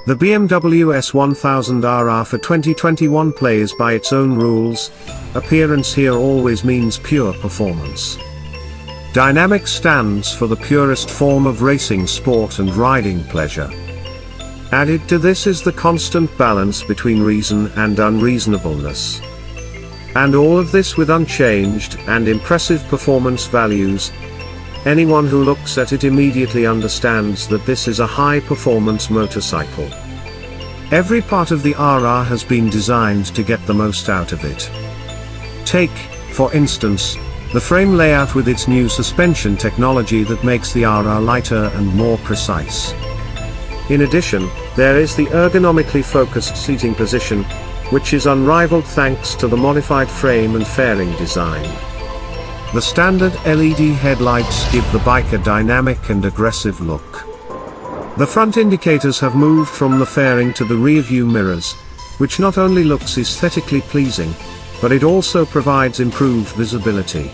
The BMW S 1000RR for 2021 plays by its own rules. Appearance here always means pure performance. Dynamic stands for the purest form of racing sport and riding pleasure. Added to this is the constant balance between reason and unreasonableness. And all of this with unchanged and impressive performance values. Anyone who looks at it immediately understands that this is a high-performance motorcycle. Every part of the RR has been designed to get the most out of it. Take, for instance, the frame layout with its new suspension technology that makes the RR lighter and more precise. In addition, there is the ergonomically focused seating position, which is unrivaled thanks to the modified frame and fairing design. The standard LED headlights give the bike a dynamic and aggressive look. The front indicators have moved from the fairing to the rear view mirrors, which not only looks aesthetically pleasing, but it also provides improved visibility.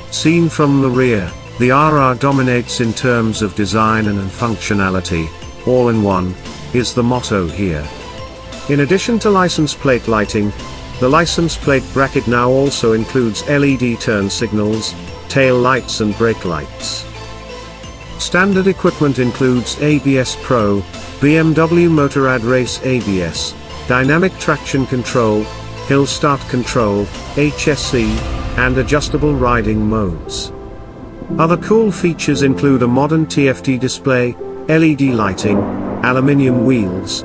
Seen from the rear, the RR dominates in terms of design and functionality. All in one is the motto here. In addition to license plate lighting, the license plate bracket now also includes LED turn signals, tail lights and brake lights. Standard equipment includes ABS Pro, BMW Motorrad Race ABS, Dynamic Traction Control, Hill Start Control, HSE, and adjustable riding modes. Other cool features include a modern TFT display, LED lighting, aluminium wheels,